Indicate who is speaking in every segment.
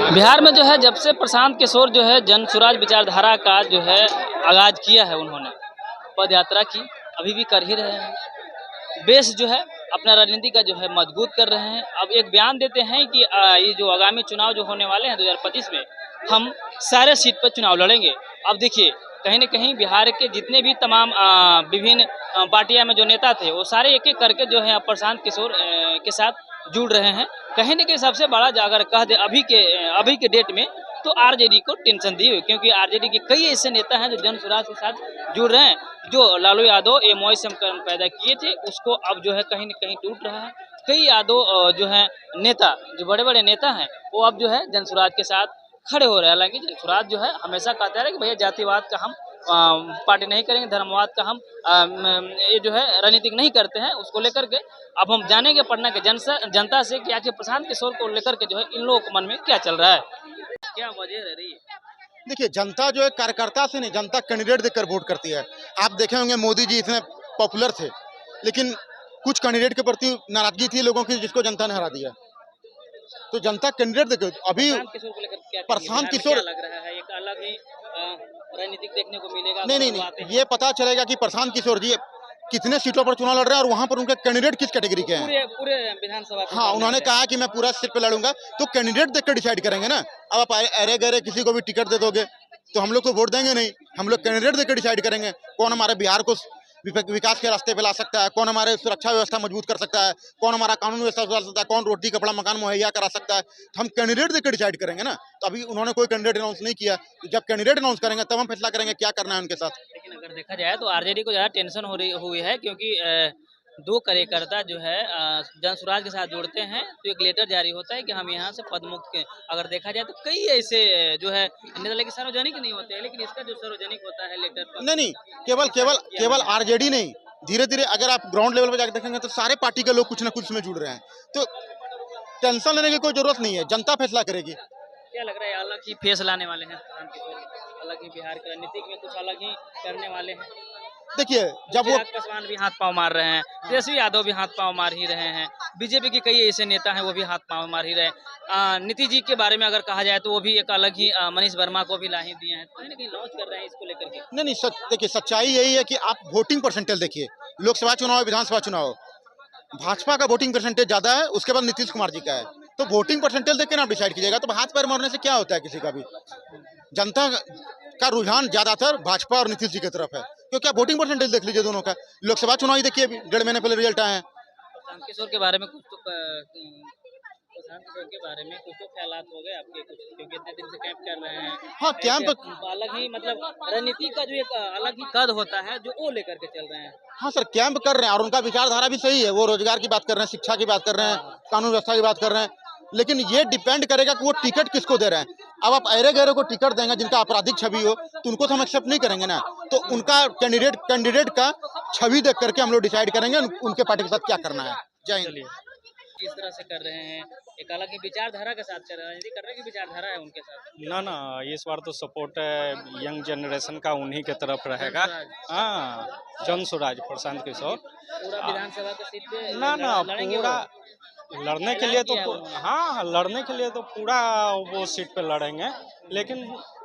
Speaker 1: बिहार में जो है जब से प्रशांत किशोर जो है जन स्वराज विचारधारा का जो है आगाज किया है उन्होंने पद यात्रा की, अभी भी कर ही रहे हैं। बेस जो है अपना राजनीति का जो है मजबूत कर रहे हैं। अब एक बयान देते हैं कि ये जो आगामी चुनाव जो होने वाले हैं 2025 में हम सारे सीट पर चुनाव लड़ेंगे। अब देखिए कहीं न कहीं बिहार के जितने भी तमाम विभिन्न पार्टियां में जो नेता थे वो सारे एक एक करके जो है प्रशांत किशोर के साथ जुड़ रहे हैं। कहीं न कहीं सबसे बड़ा जो अगर कह दे अभी के डेट में तो आरजेडी को टेंशन दी हुई, क्योंकि आरजेडी के कई ऐसे नेता हैं जो जन स्वराज के साथ जुड़ रहे हैं। जो लालू यादव एमओआई से हम पैदा किए थे उसको अब जो है कहीं न कहीं टूट रहा है। कई यादव जो है नेता जो बड़े-बड़े नेता हैं वो अब जो है जन स्वराज के साथ खड़े हो रहे हैं। हालांकि जन स्वराज जो है हमेशा कहता है कि भैया जातिवाद का हम पार्टी नहीं करेंगे, धर्मवाद का हम ये जो है राजनीतिक नहीं करते हैं। उसको लेकर के अब हम जानेंगे पटना के जनता से कि आखिर प्रशांत किशोर को लेकर के जो है इन लोगों के मन में क्या चल रहा है, क्या वजह रह रही है।
Speaker 2: देखिए, जनता जो है कार्यकर्ता से नहीं, जनता कैंडिडेट देखकर वोट करती है। आप देखे होंगे मोदी जी इतने पॉपुलर थे, लेकिन कुछ कैंडिडेट के प्रति नाराजगी थी लोगों की, जिसको जनता ने हरा दिया। तो जनता कैंडिडेट देखे अभी
Speaker 1: प्रशांत किशोर को लेकर क्या
Speaker 2: प्रशांत
Speaker 1: क्या
Speaker 2: किशोर
Speaker 1: लग रहा है, एक अलग ही राजनीतिक देखने को मिलेगा।
Speaker 2: नहीं, ये पता चलेगा कि प्रशांत किशोर जी कितने सीटों पर चुनाव लड़ रहे हैं और वहां पर उनके कैंडिडेट किस कैटेगरी के हैं।
Speaker 1: पूरे विधानसभा।
Speaker 2: हाँ, उन्होंने कहा कि मैं पूरा सीट पे लड़ूंगा, तो कैंडिडेट देखकर डिसाइड करेंगे ना। अब आप अरे गहरे किसी को भी टिकट दे दोगे तो हम लोग को वोट देंगे नहीं। हम लोग कैंडिडेट देखकर डिसाइड करेंगे कौन हमारे बिहार को विकास के रास्ते पे ला सकता है, कौन हमारे सुरक्षा व्यवस्था मजबूत कर सकता है, कौन हमारा कानून व्यवस्था सुधार सकता है, कौन रोटी कपड़ा मकान मुहैया करा सकता है। तो हम कैंडिडेट देखकर डिसाइड करेंगे ना। तो अभी उन्होंने कोई कैंडिडेट अनाउंस नहीं किया, तो जब कैंडिडेट अनाउंस करेंगे तब हम फैसला करेंगे क्या करना है उनके साथ।
Speaker 1: लेकिन अगर देखा जाए तो आरजेडी को ज़्यादा टेंशन हो रही हुई है, क्योंकि दो कार्यकर्ता जो है जन स्वराज के साथ जुड़ते हैं तो एक लेटर जारी होता है कि हम यहाँ से पदमुक्त के। अगर देखा जाए तो कई ऐसे जो है नेता, लेकिन सार्वजनिक नहीं होते हैं, लेकिन इसका जो सार्वजनिक होता है लेटर
Speaker 2: नहीं, केवल आरजेडी नहीं, धीरे धीरे अगर आप ग्राउंड लेवल पे जाकर देखेंगे तो सारे पार्टी के लोग कुछ ना कुछ में जुड़ रहे हैं। तो टेंशन लेने की कोई जरूरत नहीं है, जनता फैसला करेगी।
Speaker 1: क्या लग रहा है अलग ही फेस लाने वाले हैं प्रशांत किशोर, अलग ही बिहार के राजनीतिक में कुछ अलग ही करने वाले हैं।
Speaker 2: देखिए, जब वो
Speaker 1: पासवान भी हाथ पांव मार रहे हैं, तेजस्वी यादव भी हाथ पांव मार ही रहे हैं, बीजेपी के कई ऐसे नेता हैं वो भी हाथ पांव मार ही रहे हैं। नीतीश जी के बारे में अगर कहा जाए तो वो भी एक अलग ही मनीष वर्मा को भी ला ही दिए हैं, कहीं ना कहीं लॉन्च कर रहे हैं इसको लेकर के।
Speaker 2: नहीं, देखिए सच्चाई यही है कि आप वोटिंग परसेंटेज देखिए, लोकसभा चुनाव विधानसभा चुनाव भाजपा का वोटिंग परसेंटेज ज्यादा है, उसके बाद नीतीश कुमार जी का है। तो वोटिंग परसेंटेज देख के आप डिसाइड कीजिएगा। तो हाथ पैर मारने से क्या होता है किसी का भी। जनता का रुझान ज्यादातर भाजपा और नीतीश जी की तरफ है, क्योंकि आप वोटिंग परसेंटेज देख लीजिए दोनों का। लोकसभा चुनाव ही देखिए, अभी 1.5 महीने पहले रिजल्ट आए हैं।
Speaker 1: प्रशांत किशोर के बारे में कुछ तो प्रशांत किशोर के बारे में कुछ तो ख्यालात हो गए आपके, कुछ क्योंकि इतने दिन से कैंप कर रहे हैं।
Speaker 2: हाँ, कैंप
Speaker 1: अलग ही मतलब राजनीति का जो एक अलग ही कद होता है जो वो लेकर के चल रहे हैं।
Speaker 2: हाँ सर, कैंप कर रहे हैं और उनका विचारधारा भी सही है। वो रोजगार की बात कर रहे हैं, शिक्षा की बात कर रहे हैं, कानून व्यवस्था की बात कर रहे हैं, लेकिन ये डिपेंड करेगा कि वो टिकट किसको दे रहे हैं। अब आप अरे गहरे को टिकट देंगे जिनका आपराधिक छवि हो, तो उनको तो हम एक्सेप्ट नहीं करेंगे ना। तो उनका कैंडिडेट का छवि देख करके हम लोग डिसाइड करेंगे उनके पार्टी के साथ क्या करना है। जय हिंद।
Speaker 1: किस तरह से कर रहे हैं, एक अलग ही विचारधारा के साथ चल रहे हैं, करने की विचारधारा है उनके साथ।
Speaker 3: ना इस बार तो सपोर्ट यंग जनरेशन का उन्हीं के तरफ रहेगा। हाँ, जन स्वराज प्रशांत किशोर
Speaker 1: पूरा विधानसभा की सीट पे
Speaker 3: ना
Speaker 1: लड़ेंगे
Speaker 3: पूरा लड़ने के लिए तो हाँ, लड़ने के लिए तो पूरा वो सीट पे लड़ेंगे, लेकिन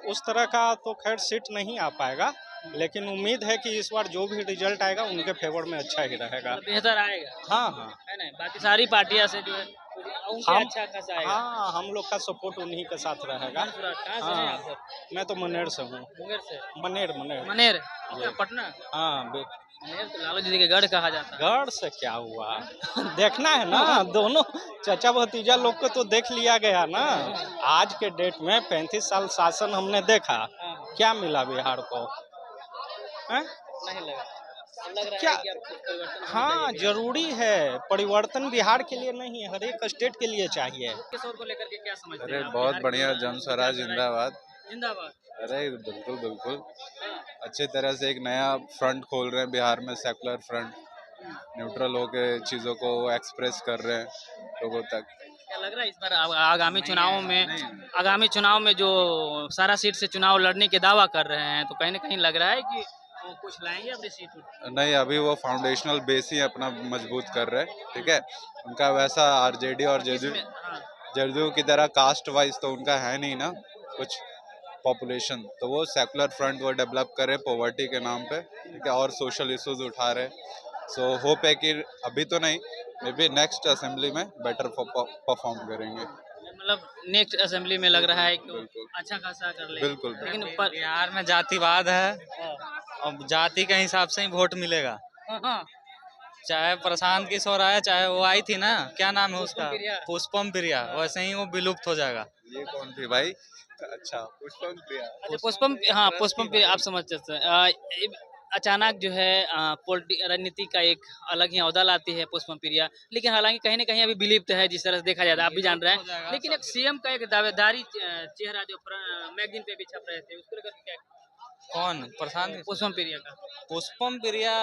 Speaker 3: उस तरह का तो खैर सीट नहीं आ पाएगा। लेकिन उम्मीद है कि इस बार जो भी रिजल्ट आएगा उनके फेवर में अच्छा ही रहेगा,
Speaker 1: बेहतर आएगा।
Speaker 3: हाँ
Speaker 1: है ना, बाकी सारी पार्टियां से जो है उनके
Speaker 3: हम
Speaker 1: अच्छा खासा आएगा।
Speaker 3: हाँ, हम लोग का सपोर्ट उन्हीं के साथ रहेगा।
Speaker 1: कहाँ से हैं आप सब?
Speaker 3: मैं तो मनेर से हूँ।
Speaker 1: मुंगेर से?
Speaker 3: मनेर
Speaker 1: अच्छा, पटना।
Speaker 3: हाँ,
Speaker 1: मनेर तो लालू जी के गढ़ कहा जाता है।
Speaker 3: गढ़ से क्या हुआ देखना है ना, दोनों चाचा भतीजा लोग को तो देख लिया गया ना। आज के डेट में 35 साल शासन हमने देखा, क्या मिला बिहार को है?
Speaker 1: नहीं लगा, लग रहा
Speaker 3: क्या
Speaker 1: है कि अब कुछ परिवर्तन होना
Speaker 3: हाँ,
Speaker 1: चाहिए।
Speaker 3: जरूरी है परिवर्तन, बिहार के लिए नहीं हर एक स्टेट के लिए चाहिए।
Speaker 1: किशोर को लेकर के क्या समझते
Speaker 4: अरे
Speaker 1: हैं आप?
Speaker 4: बहुत
Speaker 1: बिहार
Speaker 4: बढ़िया,
Speaker 1: की
Speaker 4: जन स्वराज जिंदाबाद।
Speaker 1: जिंदाबाद।
Speaker 4: अरे बिल्कुल बिल्कुल,
Speaker 1: हाँ,
Speaker 4: अच्छे तरह से एक नया फ्रंट खोल रहे हैं बिहार में, सेकुलर फ्रंट, न्यूट्रल होके चीज़ों को एक्सप्रेस कर रहे हैं लोगों तक।
Speaker 1: क्या लग रहा है इस बार आगामी चुनाव में जो सारा सीट से चुनाव लड़ने के दावा कर रहे हैं, तो कहीं ना कहीं लग रहा है कि वो कुछ लाएंगे अपनी सीट में?
Speaker 4: नहीं, अभी वो फाउंडेशनल बेस ही अपना मजबूत कर रहे हैं, ठीक है। उनका वैसा आरजेडी और जेडीयू
Speaker 1: हाँ,
Speaker 4: जदयू की तरह कास्ट वाइज तो उनका है नहीं ना कुछ पॉपुलेशन, तो वो सेकुलर फ्रंट वो डेवलप करे पॉवर्टी के नाम पे, ठीक है, और सोशल इश्यूज उठा रहे। सो होप है कि अभी तो नहीं, मे बी नेक्स्ट असेंबली में बेटर परफॉर्म करेंगे।
Speaker 1: मतलब नेक्स्ट असेंबली में लग रहा है कि वो
Speaker 4: बिल्कुल।
Speaker 1: अच्छा खासा कर लेंगे।
Speaker 4: बिल्कुल
Speaker 1: लेकिन
Speaker 5: बिहार में जातिवाद है, अब जाति के हिसाब से ही वोट मिलेगा।
Speaker 1: हाँ,
Speaker 5: चाहे प्रशांत किशोर आए, चाहे वो आई थी ना, क्या नाम है उसका,
Speaker 1: पुष्पम प्रिया।
Speaker 5: पुष्पम प्रिया, वैसे ही वो विलुप्त हो जाएगा।
Speaker 4: ये कौन थी भाई? अच्छा, पुष्पम प्रिया।
Speaker 1: अच्छा पुष्पम, हाँ पुष्पम प्रिया, आप समझ सकते हैं। अचानक जो है राजनीति का एक अलग ही औदा लाती है पुष्पम प्रिया, लेकिन हालांकि कहीं ना कहीं अभी विलुप्त है जिस तरह से देखा जाता है, आप भी जान रहे हैं। लेकिन एक सीएम का एक दावेदारी चेहरा जो मैगजीन पे भी छप रहे थे, उसको लेकर क्या
Speaker 5: कौन? प्रशांत किशोर?
Speaker 1: पुष्पम प्रिया का?
Speaker 5: पुष्पम प्रिया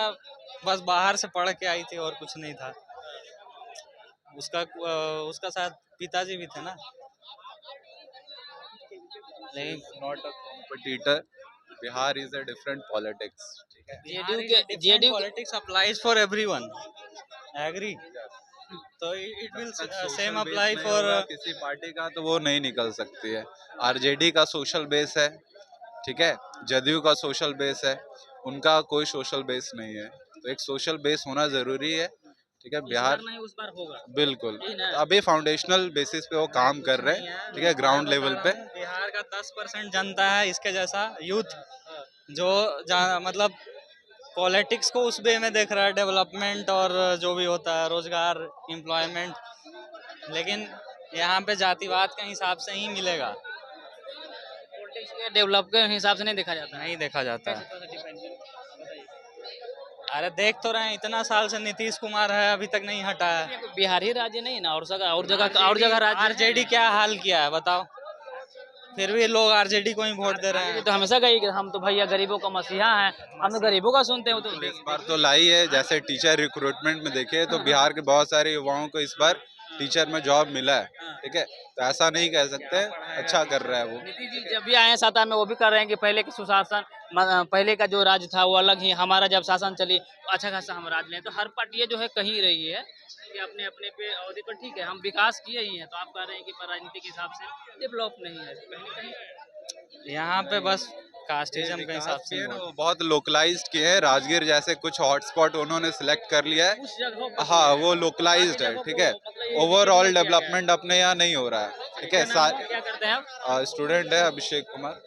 Speaker 5: बस बाहर से पढ़ के आई थी और कुछ नहीं था। उसका साथ पिताजी भी थे ना। लेकिन
Speaker 4: not a competitor, Bihar is a different politics, ठीक है।
Speaker 1: JDU
Speaker 5: politics applies for everyone, agree? तो it will same apply for
Speaker 4: किसी पार्टी का, तो वो नहीं निकल सकती है। आरजेडी का सोशल बेस है, ठीक है, जदयू का सोशल बेस है, उनका कोई सोशल बेस नहीं है, तो एक सोशल बेस होना जरूरी है, ठीक है। बिहार
Speaker 1: नहीं उस बार होगा।
Speaker 4: बिल्कुल,
Speaker 1: यही ना?
Speaker 4: तो अभी फाउंडेशनल बेसिस पे वो काम कर रहे हैं, ठीक है, ग्राउंड लेवल पे।
Speaker 5: बिहार का 10% जनता है इसके जैसा यूथ, जो मतलब पॉलिटिक्स को उस वे में देख रहा है, डेवलपमेंट और जो भी होता है रोजगार, एम्प्लॉयमेंट, लेकिन यहाँ पे जातिवाद के हिसाब से ही मिलेगा,
Speaker 1: पॉलिटिक्स के डेवलप के हिसाब से नहीं देखा जाता है।
Speaker 5: नहीं देखा जाता है।
Speaker 1: कैसे थोड़ा डिफाइन करें? बताइए।
Speaker 5: अरे देख तो रहे हैं, इतना साल से नीतीश कुमार है, अभी तक नहीं हटा है।
Speaker 1: ये कोई बिहारी राज्य नहीं ना, और जगह राज्य है।
Speaker 5: आरजेडी क्या हाल किया है बताओ, फिर भी लोग आरजेडी को ही वोट दे रहे
Speaker 1: ये
Speaker 5: हैं।
Speaker 1: तो हमेशा कही कि हम तो भैया गरीबों का मसीहा हैं, हम तो गरीबों का सुनते हैं। वो तो
Speaker 4: इस बार तो लाई है, जैसे टीचर रिक्रूटमेंट में देखे तो बिहार के बहुत सारे युवाओं को इस बार टीचर में जॉब मिला है, ठीक है, तो ऐसा नहीं कह सकते, अच्छा कर रहा है वो।
Speaker 1: नीतीश जी जब भी आए हैं सत्ता में, वो भी कर रहे हैं कि पहले के सुशासन, पहले का जो राज्य था वो अलग ही, हमारा जब शासन चली अच्छा खासा हम राज लें। तो हर पार्टी जो है कहीं रही है कि अपने अपने पे अवधि पर, ठीक है हम विकास किए ही हैं, तो आप कह रहे हैं कि राजनीति के हिसाब से डेवलप नहीं है कहीं ना कहीं।
Speaker 5: यहाँ पे बस कास्टिज्म के हिसाब से
Speaker 4: विकास
Speaker 5: ही
Speaker 4: वो बहुत लोकलाइज्ड किए हैं, राजगीर जैसे कुछ हॉटस्पॉट उन्होंने सिलेक्ट कर लिया है,
Speaker 1: उस जगहों पर
Speaker 4: हाँ वो लोकलाइज्ड है, ठीक है, ओवरऑल डेवलपमेंट अपने यहाँ नहीं हो रहा है, ठीक है।
Speaker 1: क्या करते हैं आप?
Speaker 4: स्टूडेंट है अभिषेक कुमार।